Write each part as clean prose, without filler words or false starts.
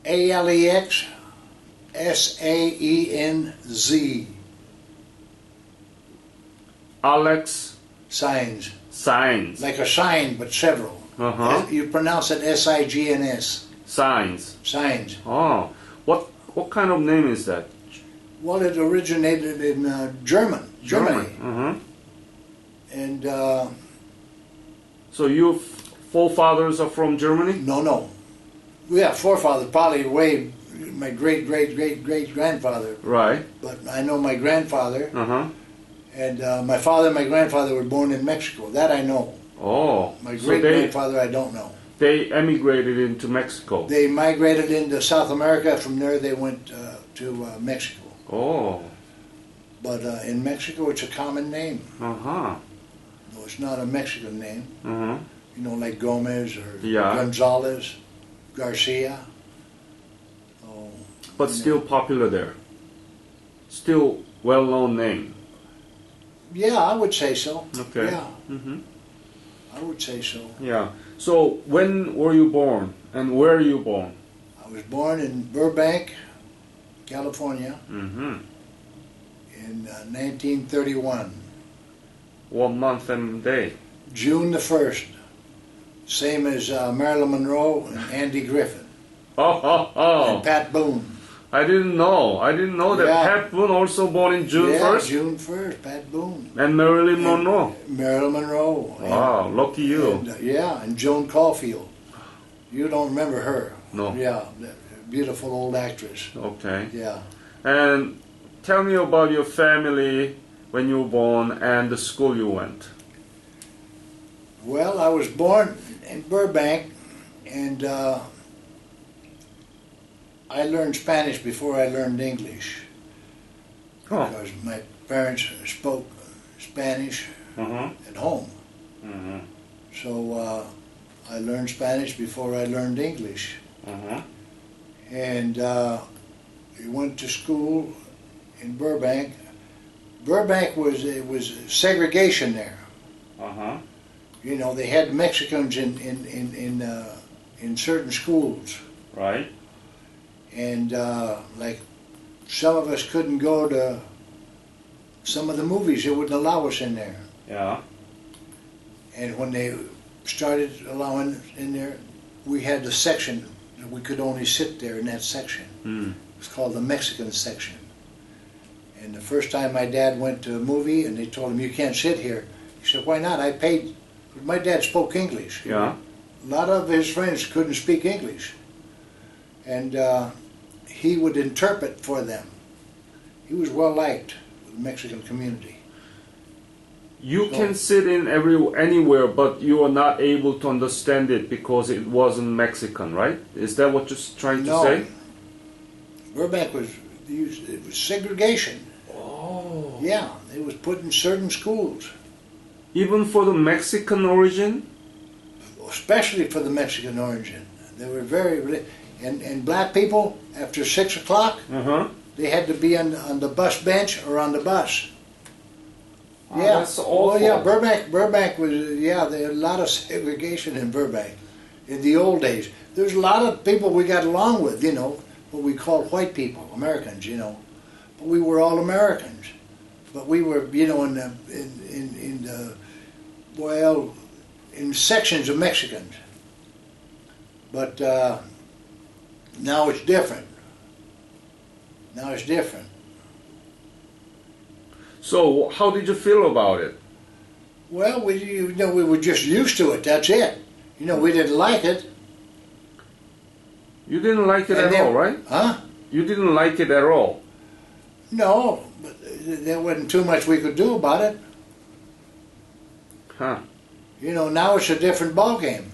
Alexsaenz. Alex Saenz. Saenz. Like a sign, but several. Uh-huh. You pronounce it S-I-G-N-S. Saenz. Saenz. Oh, what kind of name is that? Well, it originated in Germany. Uh-huh. And, So your forefathers are from Germany? no. We have forefathers, probably way, my great-great-great-great-grandfather. Right. But I know my grandfather, Uh-huh. and my father and my grandfather were born in Mexico. That I know. Oh. My so great-grandfather, I don't know. they emigrated into Mexico. They migrated into South America. From there, they went to Mexico. Oh. But in Mexico, it's a common name. Uh-huh. No, it's not a Mexican name. Uh-huh. You know, like Gomez or Yeah. Gonzalez, Garcia. Oh, But still popular there. Still well-known name. yeah, I would say so. Okay. Yeah, Mm-hmm. I would say so. Yeah. So when were you born and where are you born? I was born in Burbank, California, Mm-hmm. in 1931, What month and day? June the 1st. Same as Marilyn Monroe and Andy Griffin Oh. and Pat Boone. I didn't know. I didn't know that Yeah. Pat Boone also born in June Yeah, 1st? June 1st, Pat Boone. And Marilyn Monroe. Marilyn Monroe. Wow, lucky you. And, yeah, and Joan Caulfield. You don't remember her? No. Yeah, that beautiful old actress. Okay. Yeah. And tell me about your family when you were born and the school you went. Well, I was born in Burbank, and I learned Spanish before I learned English. Oh. Because my parents spoke Spanish Uh-huh. at home. Uh-huh. So I learned Spanish before I learned English. Uh-huh. And we went to school in Burbank. Burbank was segregation there. Uh-huh. You know, they had Mexicans in certain schools, Right. and like some of us couldn't go to some of the movies. They wouldn't allow us in there. Yeah. And when they started allowing us in there, we had a section that we could only sit there in that section. Mm. It's called the Mexican section. And the first time my dad went to a movie and they told him, "You can't sit here." He said, "Why not? I paid." My dad spoke English. Yeah. A lot of his friends couldn't speak English. And he would interpret for them. He was well liked with the Mexican community. You can sit in anywhere, but you are not able to understand it because it wasn't Mexican, right? Is that what you're trying to say? Burbank it was segregation. Oh. Yeah, it was put in certain schools. Even for the Mexican origin? Especially for the Mexican origin. They were and black people, after 6 o'clock, Uh-huh. they had to be on the bus bench or on the bus. Oh, Yeah. that's awful. Oh yeah, Burbank was, there had a lot of segregation in Burbank in the old days. There's a lot of people we got along with, what we called white people, Americans, But we were all Americans. But we were, in sections of Mexicans. But now it's different. Now it's different. So, how did you feel about it? Well, we were just used to it. That's it. We didn't like it. You didn't like it And at all, right? Huh? You didn't like it at all. No, but there wasn't too much we could do about it. Huh. Now it's a different ballgame.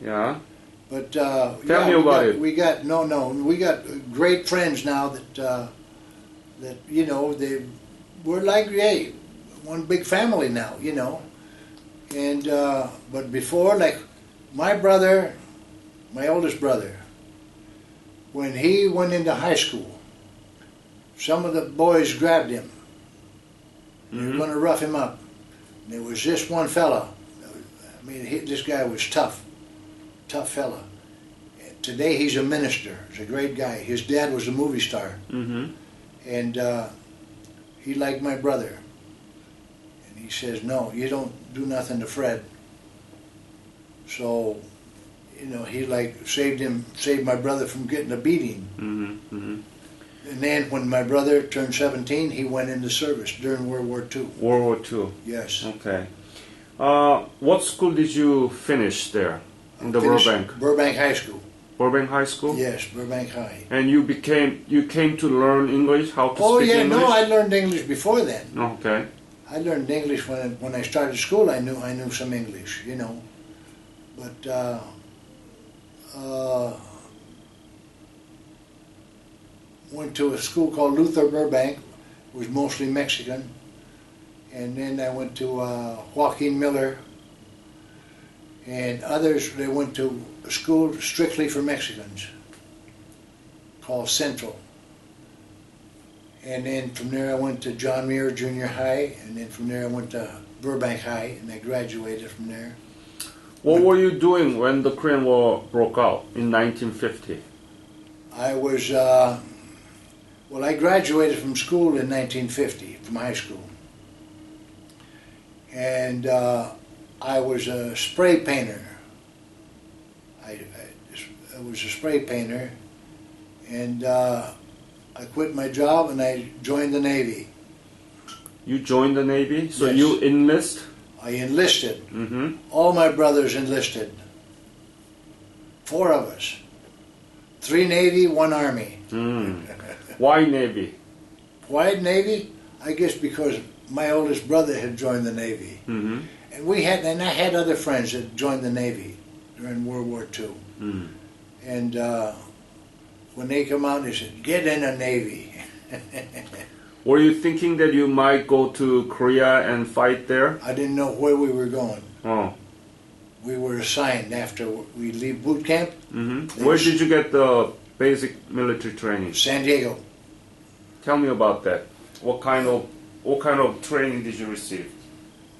Yeah. But Tell me about it. We got great friends now that they we're like one big family now, And but before, like my oldest brother, when he went into high school, some of the boys grabbed him. They were going to rough him up. And there was this one fella. This guy was tough fella. today he's a minister. He's a great guy. His dad was a movie star. Mm-hmm. And he liked my brother. And he says, no, you don't do nothing to Fred. So, you know, he like saved my brother from getting a beating. Mm-hmm. Mm-hmm. And then when my brother turned 17, he went into service during World War II. World War II. Yes. Okay. What school did you finish there in the Finished Burbank? Burbank High School. Burbank High School? Yes, Burbank High. And you came to learn English, how to Oh speak yeah, English? no, I learned English before then. Okay. I learned English when I started school. I knew some English, you know. But went to a school called Luther Burbank, was mostly Mexican, and then I went to Joaquin Miller, and others. They went to a school strictly for Mexicans, called Central. And then from there I went to John Muir Junior High, and then from there I went to Burbank High, and I graduated from there. What were you doing when the Korean War broke out in 1950? I was, well, I graduated from school in 1950, from high school. And I was a spray painter. I was a spray painter, and I quit my job and I joined the Navy. You joined the Navy? So Yes. you enlist? I enlisted. Mm-hmm. All my brothers enlisted. 4 of us. 3 Navy, 1 Army. Mm. Why Navy? Why Navy? I guess because my oldest brother had joined the Navy. Mm-hmm. And I had other friends that joined the Navy during World War II. Mm. And when they come out, they said, get in the Navy. Were you thinking that you might go to Korea and fight there? I didn't know where we were going. Oh. We were assigned after we leave boot camp. Mm-hmm. Where did you get the basic military training? San Diego. Tell me about that. What kind of training did you receive?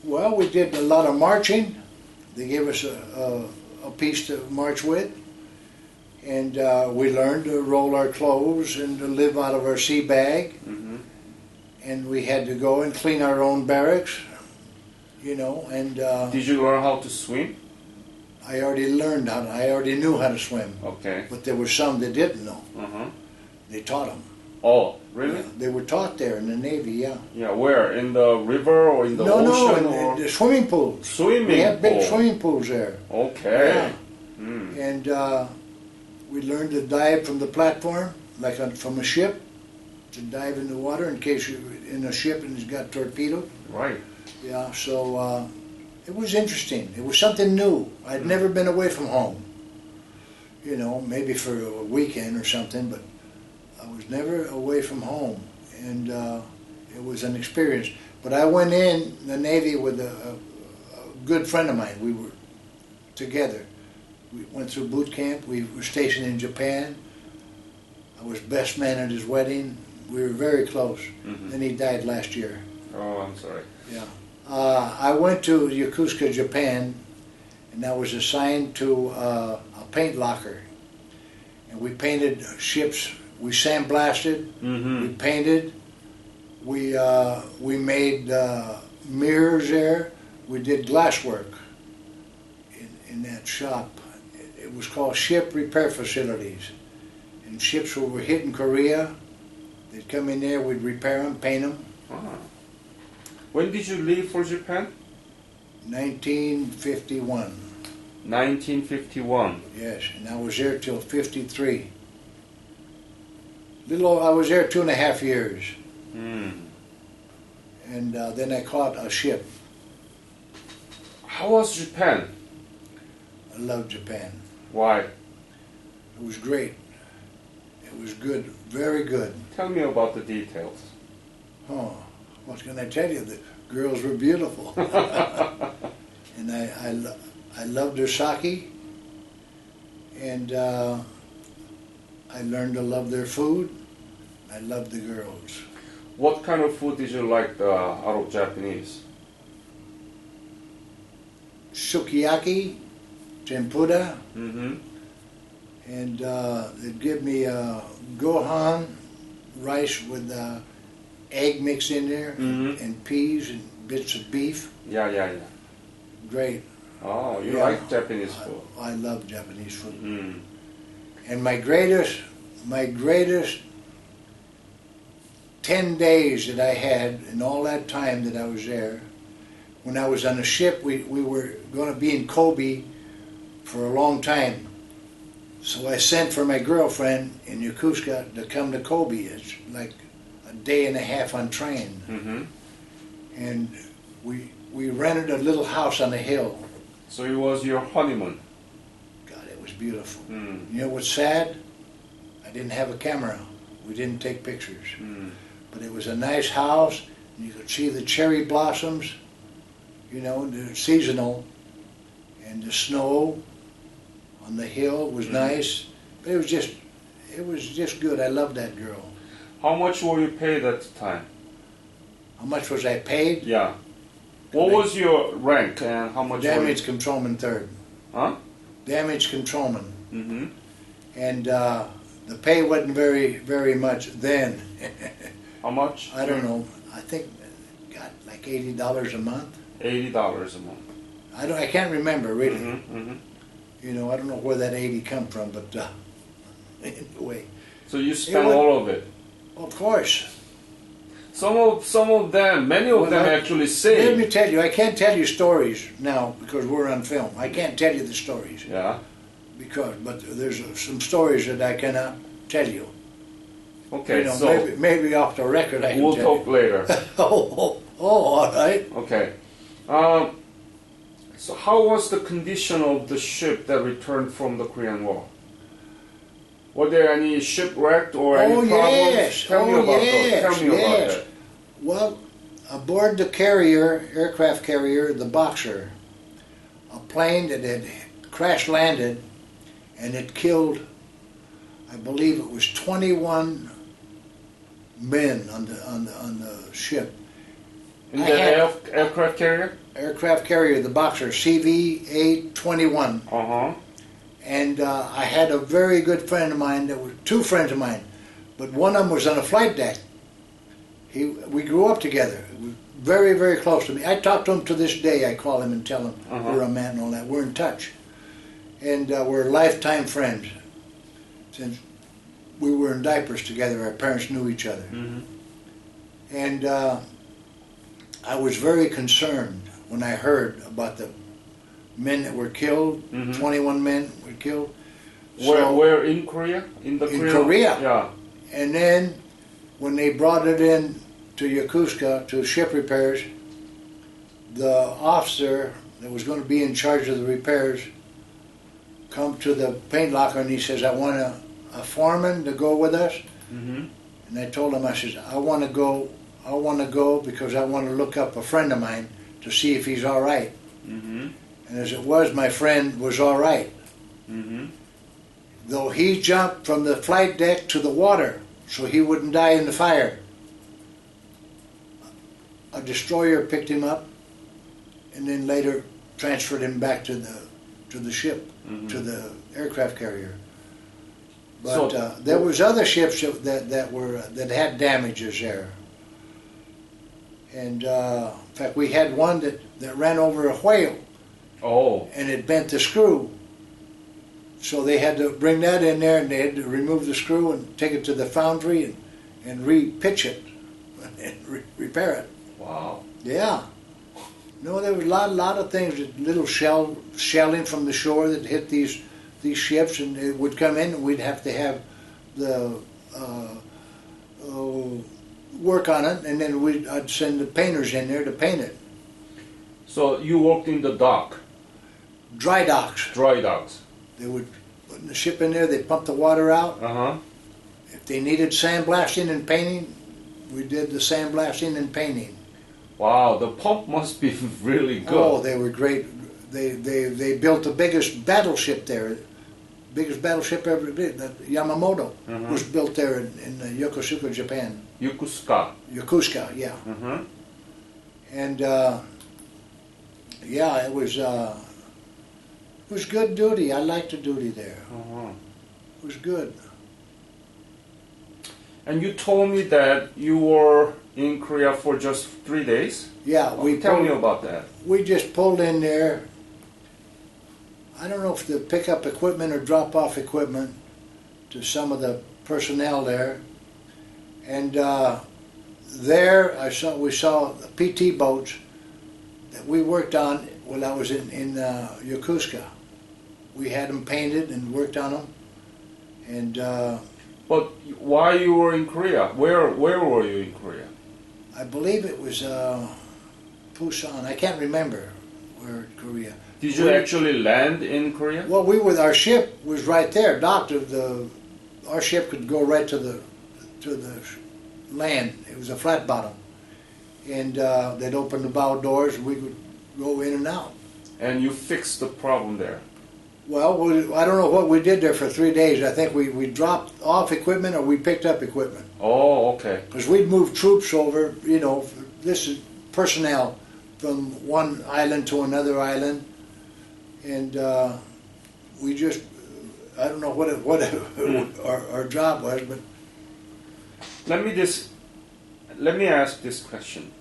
Well, we did a lot of marching. They gave us a piece to march with. And we learned to roll our clothes and to live out of our sea bag. Mm-hmm. And we had to go and clean our own barracks, you know. And Did you learn how to swim? I already knew how to swim. Okay. But there were some that didn't know. Uh-huh. They taught them. Oh, really? They were taught there in the Navy, yeah. Yeah, where? In the river or in the No, ocean? in the swimming pools. Swimming We had big pool. swimming pools there. Okay. Yeah. Mm. And we learned to dive from the platform, like from a ship, to dive in the water in case you're in a ship and it's got torpedoed. Right. Yeah, so it was interesting. It was something new. I'd never been away from home. You know, maybe for a weekend or something, but I was never away from home. And it was an experience. But I went in the Navy with a good friend of mine. We were together. We went through boot camp. We were stationed in Japan. I was best man at his wedding. We were very close. Mm-hmm. Then he died last year. Oh, I'm sorry. Yeah. I went to Yokosuka, Japan, and I was assigned to a paint locker. And we painted ships. We sandblasted. Mm-hmm. We painted. We made mirrors there. We did glasswork in that shop. It was called Ship Repair Facilities. And ships were hit in Korea. They'd come in there, we'd repair them, paint them. Ah. When did you leave for Japan? 1951. 1951. Yes, and I was there till 53. I was there 2.5 years. Mm. And then I caught a ship. How was Japan? I loved Japan. Why? It was great. It was good, very good. Tell me about the details. Oh, what can I tell you? The girls were beautiful. And I loved their sake. And I learned to love their food. I loved the girls. What kind of food did you like out of Japanese? Sukiyaki, tempura, Mm-hmm. and they'd give me gohan, rice with egg mixed in there, and peas and bits of beef. Yeah, yeah, yeah. Great. Oh, you Yeah. like Japanese food. I love Japanese food. Mm. And my greatest 10 days that I had in all that time that I was there, when I was on a ship, we were going to be in Kobe for a long time. So I sent for my girlfriend in Yokosuka to come to Kobe. It's like a day and a half on train. Mm-hmm. And we rented a little house on a hill. So it was your honeymoon. God, it was beautiful. Mm. You know what's sad? I didn't have a camera. We didn't take pictures. Mm. But it was a nice house, and you could see the cherry blossoms, you know, they're seasonal, and the snow on the hill was nice. But it was just good. I loved that girl. How much were you paid at the time? How much was I paid? Yeah. What was your rank and how much? Damage controlman third. Huh? Damage controlman. Mm-hmm. And the pay wasn't very much then. How much? I don't know. I think got like $80 a month. $80 a month. I can't remember really. Mm-hmm. Mm-hmm. You know, I don't know where that 80 come from, but anyway. So you spent all of it. Of course. Some of them, many of them actually Let say. me tell you, I can't tell you stories now because we're on film. I can't tell you the stories Yeah. but there's some stories that I cannot tell you. Okay. You know, So maybe off the record I can we'll tell talk later. you. All right. Okay. So how was the condition of the ship that returned from the Korean War? Were there any shipwrecked or any problems? Yes. Tell me about those. Tell me about that. Well, aboard the carrier, aircraft carrier, the Boxer, a plane that had crash landed and it killed, I believe it was 21 men on the ship. In the aircraft carrier? Aircraft carrier, the Boxer, CV-821. Uh-huh. And I had a very good friend of mine, that were two friends of mine, but one of them was on a flight deck. We grew up together, very, very close to me. I talk to him to this day. I call him and tell him where I'm at and all that. We're in touch. And we're lifetime friends. Since we were in diapers together, our parents knew each other. Mm-hmm. And I was very concerned when I heard about the men that were killed. 21 men were killed. Where in Korea? In Korea. Yeah. And then when they brought it in to Yokosuka to ship repairs, the officer that was going to be in charge of the repairs come to the paint locker and he says, I want a foreman to go with us. Mm-hmm. And I told him, I says, I want to go because I want to look up a friend of mine to see if he's all right. Mm-hmm. And as it was, my friend was all right. Mm-hmm. Though he jumped from the flight deck to the water so he wouldn't die in the fire. A destroyer picked him up and then later transferred him back to the ship, to the aircraft carrier. But there was other ships that had damages there. And in fact, we had one that ran over a whale. Oh. And it bent the screw. So they had to bring that in there, and they had to remove the screw and take it to the foundry and re-pitch it and repair it. Wow. Yeah. No, there was a lot of things, little shelling from the shore that hit these ships, and it would come in, and we'd have to have the work on it, and then I'd send the painters in there to paint it. So you worked in the dock? Dry docks. Dry docks. They would put the ship in there, they'd pump the water out. Uh-huh. If they needed sandblasting and painting, we did the sandblasting and painting. Wow, the pump must be really good. Oh, they were great. They built the biggest battleship there. Biggest battleship ever did. The Yamamoto was built there in Yokosuka, Japan. Yokosuka, yeah. And yeah, it was good duty. I liked the duty there. It was good. And you told me that you were in Korea for just 3 days? Yeah, Tell me about that. we just pulled in there. I don't know if to pick up equipment or drop off equipment to some of the personnel there. And there we saw the PT boats that we worked on when I was in Yokosuka. We had them painted and worked on them. And But why you were in Korea? Where were you in Korea? I believe it was Busan. I can't remember where in Korea. Did you actually land in Korea? Well, our ship was right there, docked. Our ship could go right to the land. It was a flat bottom, and they'd open the bow doors, and we could go in and out. And you fixed the problem there. Well, I don't know what we did there for 3 days. I think we dropped off equipment or we picked up equipment. Oh, okay. Because we'd move troops over, this is personnel from one island to another island. And we just, I don't know what our job was, but... Let me ask this question.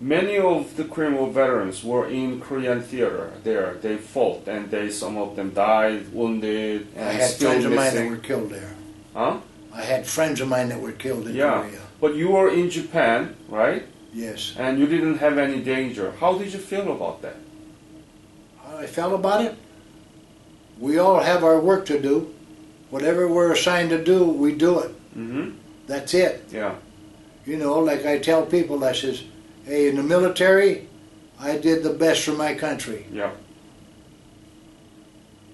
Many of the Korean War veterans were in Korean theater there. They fought, and some of them died, wounded, and I had still friends of mine that missing. were killed there. Huh? I had friends of mine that were killed in Yeah. Korea. But you were in Japan, right? Yes. And you didn't have any danger. How did you feel about that? How I felt about it? We all have our work to do. Whatever we're assigned to do, we do it. Mm-hmm. That's it. Yeah. Like I tell people, I says, hey, in the military, I did the best for my country. Yeah.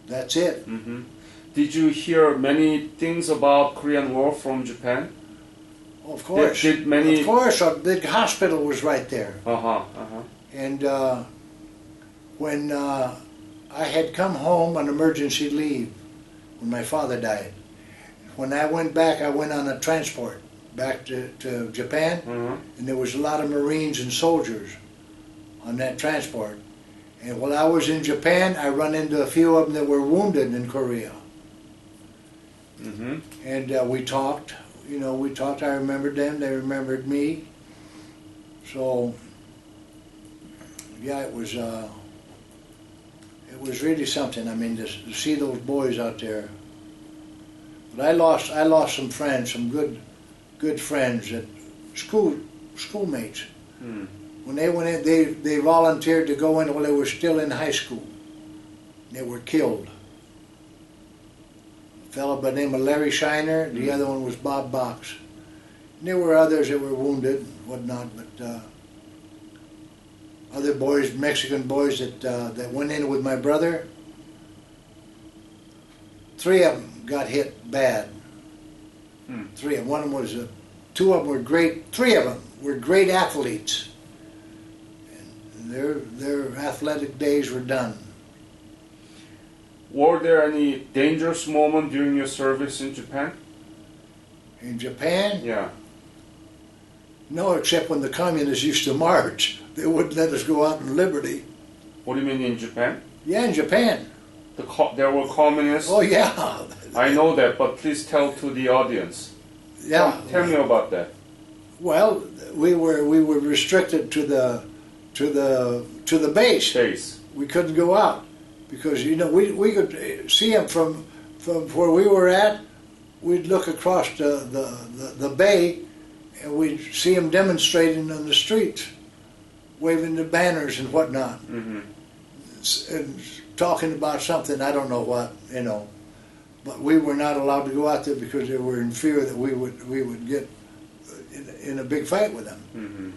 That's it. Mm-hmm. Did you hear many things about Korean War from Japan? Of course. Did many... Of course, our big hospital was right there. Uh-huh, uh-huh. And when I had come home on emergency leave, when my father died, when I went back, I went on a transport back to Japan, and there was a lot of Marines and soldiers on that transport. And while I was in Japan, I run into a few of them that were wounded in Korea. Mm-hmm. And we talked. I remembered them. They remembered me. So, yeah, it was really something. I mean, to see those boys out there. But I lost some friends, some good friends, schoolmates. Mm. When they went in, they volunteered to go in while they were still in high school. They were killed. A fellow by the name of Larry Shiner, the other one was Bob Box. And there were others that were wounded and whatnot, but other boys, Mexican boys that went in with my brother, 3 of them got hit bad. 3 of them. One of them was, 2 of them were great. 3 of them were great athletes. And their athletic days were done. Were there any dangerous moments during your service in Japan? In Japan? Yeah. No, except when the communists used to march. They wouldn't let us go out in liberty. What do you mean in Japan? Yeah, in Japan. There were communists? Oh, yeah. I know that, but please tell to the audience. Yeah. Tell me about that. Well, we were restricted to the base. Base. We couldn't go out because we could see them from where we were at. We'd look across the bay, and we'd see them demonstrating on the streets, waving the banners and whatnot, and talking about something, I don't know what, but we were not allowed to go out there because they were in fear that we would get in a big fight with them. Mm-hmm.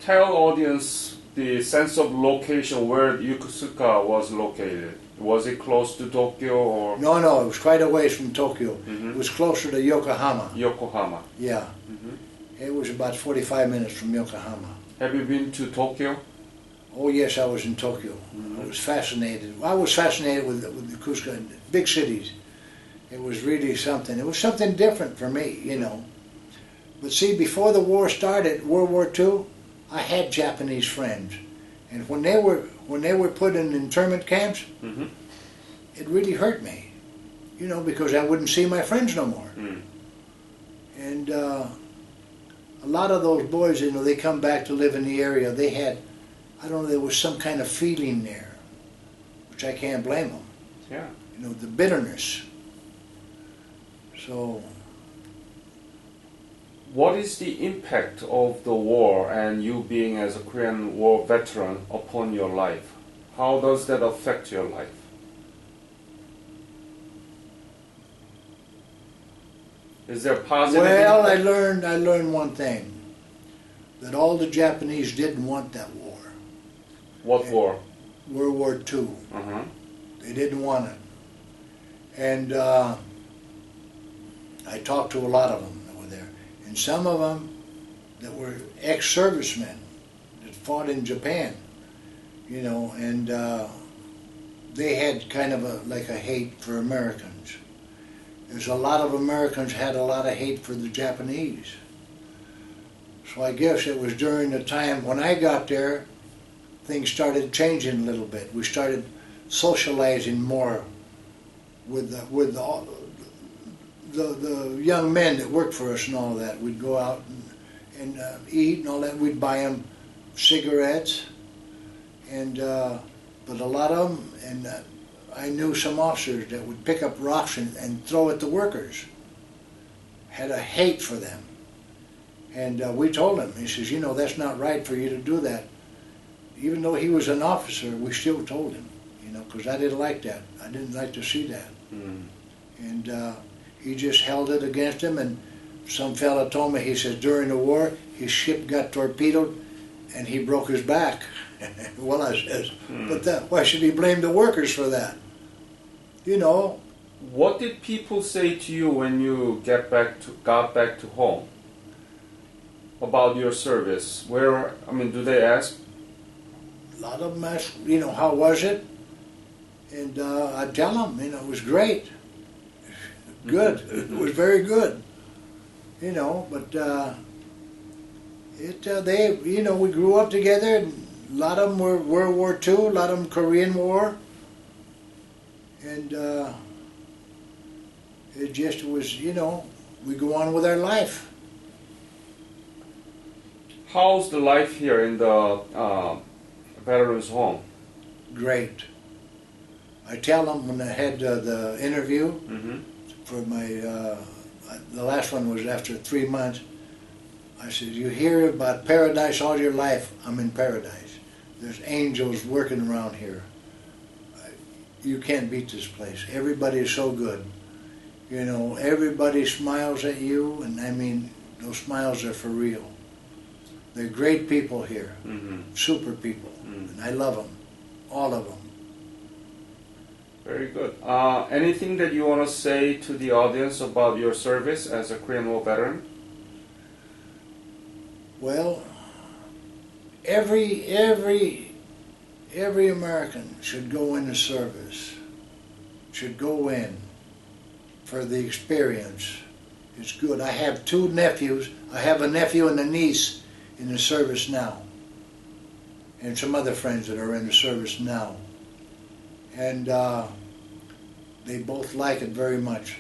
Tell audience the sense of location where Yokosuka was located. Was it close to Tokyo or? No, it was quite a ways from Tokyo. It was closer to Yokohama. Yokohama. Yeah. It was about 45 minutes from Yokohama. Have you been to Tokyo? Oh yes, I was in Tokyo. I was fascinated. I was fascinated with Yokosuka, big cities. It was really something. It was something different for me, But see, before the war started, World War II, I had Japanese friends, and when they were put in internment camps, it really hurt me. you know, because I wouldn't see my friends no more. Mm. And a lot of those boys, you know, they come back to live in the area. They had, I don't know, there was some kind of feeling there, which I can't blame them. Yeah. You know, the bitterness. So, what is the impact of the war and you being as a Korean War veteran upon your life? How does that affect your life? Is there positive well, impact? I learned one thing, that all the Japanese didn't want that war. What war? World War II. Uh-huh. They didn't want it. And I talked to a lot of them that were there. And some of them that were ex-servicemen that fought in Japan, you know, and they had kind of like a hate for Americans. There's a lot of Americans had a lot of hate for the Japanese. So I guess it was during the time when I got there, things started changing a little bit. We started socializing more with the young men that worked for us and all that. We'd go out and eat and all that. We'd buy them cigarettes, and but a lot of them, and I knew some officers that would pick up rocks and throw at the workers. Had a hate for them. And we told him, he says, you know, that's not right for you to do that. Even though he was an officer, we still told him, you know, because I didn't like that. I didn't like to see that. Mm. And he just held it against him, and some fella told me, he says, during the war, his ship got torpedoed, and he broke his back. Well, I says, but why should he blame the workers for that? You know. What did people say to you when you got back to home about your service? Where, I mean, do they ask? A lot of them ask, you know, how was it? And I tell them, you know, it was great. Good. It was very good. You know, but they, you know, we grew up together. And a lot of them were World War II, a lot of them Korean War. And it just was, you know, we go on with our life. How's the life here in the veterans' home? Great. I tell them when I had the interview Mm-hmm. for my, the last one was after 3 months. I said, you hear about paradise all your life, I'm in paradise. There's angels working around here. You can't beat this place. Everybody is so good. You know, everybody smiles at you, and I mean, those smiles are for real. They're great people here, super people, and I love them, all of them. Very good. Anything that you want to say to the audience about your service as a Korean War veteran? Well, every American should go into service, should go in for the experience. It's good. I have 2 nephews. I have a nephew and a niece in the service now, and some other friends that are in the service now. And they both like it very much.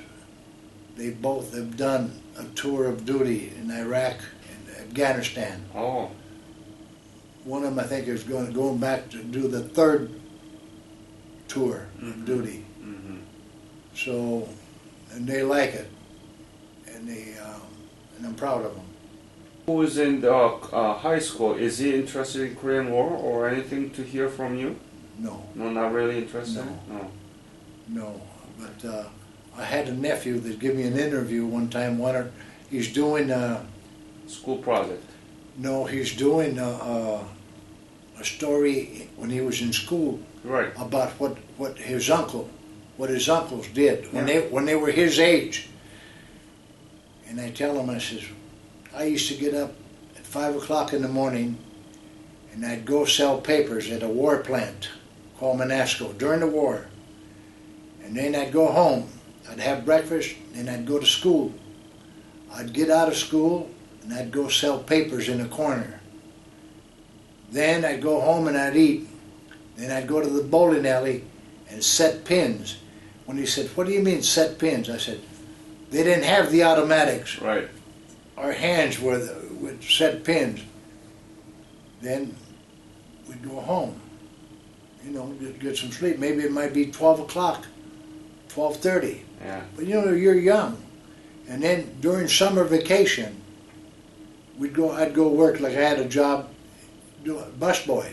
They both have done a tour of duty in Iraq and Afghanistan. Oh. One of them, I think, is going back to do the 3rd tour of duty. Mm-hmm. So, and they like it, and and I'm proud of them. Who is in the high school? Is he interested in Korean War or anything to hear from you? No, No, not really interested? No. no. But I had a nephew that gave me an interview one time. He's doing School project. no, he's doing a story when he was in school Right. about what his uncles did when they were his age. And I tell him, I says, I used to get up at 5 o'clock in the morning, and I'd go sell papers at a war plant called Manasco during the war. And then I'd go home, I'd have breakfast, and I'd go to school. I'd get out of school, and I'd go sell papers in a corner. Then I'd go home and I'd eat. Then I'd go to the bowling alley and set pins. when he said, "What do you mean set pins?" I said, "They didn't have the automatics. Right. Our hands were with set pins." Then we'd go home, you know, get some sleep. Maybe it might be 12 o'clock, 12:30. Yeah. But you know, you're young. And then during summer vacation, I'd go work, like I had a job doing busboy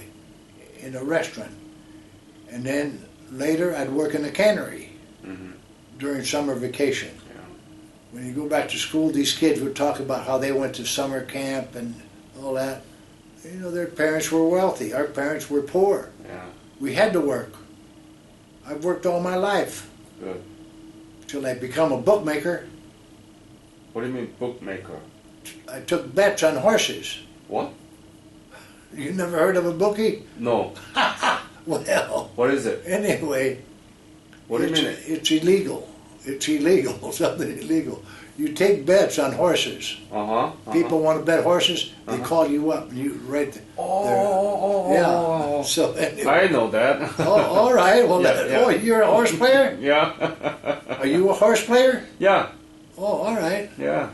in a restaurant. And then later I'd work in a cannery during summer vacation. Yeah. When you go back to school, these kids would talk about how they went to summer camp and all that. You know, their parents were wealthy. Our parents were poor. Yeah. We had to work. I've worked all my life. Good. Till I become a bookmaker. What do you mean bookmaker? I took bets on horses. What? You never heard of a bookie? No. Well, What is it? anyway, What do you mean? it's illegal. It's illegal, something illegal. You take bets on horses. People want to bet horses, they call you up and you write there. Yeah. So anyway. I know that. Oh, all right. Well, Yeah. oh, you're a horse player? Yeah. Are you a horse player? Yeah. Oh, all right. Yeah.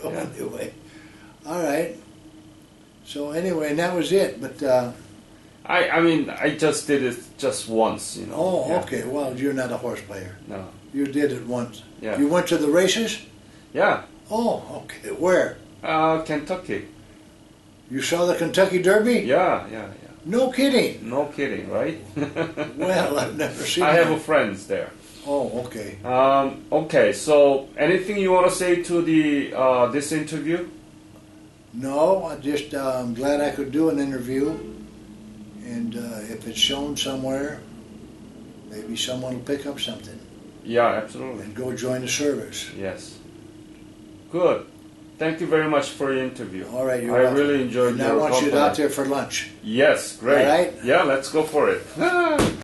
So Yeah. anyway, all right. So anyway, and that was it. But I mean, I just did it just once, you know. oh, Yeah. okay. Well, you're not a horse player. No. You did it once. Yeah. You went to the races? Yeah. Oh, okay. Where? Kentucky. You saw the Kentucky Derby? Yeah, yeah, yeah. No kidding. No kidding, right? Well, I've never seen I that. have friends there. Oh, okay. Okay, so anything you want to say to the this interview? No, I just I'm glad I could do an interview, and if it's shown somewhere, maybe someone will pick up something Yeah, absolutely. and go join the service. Yes. Good. Thank you very much for your interview. All right, you're I welcome. really enjoyed And I your want you company. out there for lunch. Yes, great. All right? Yeah, let's go for it.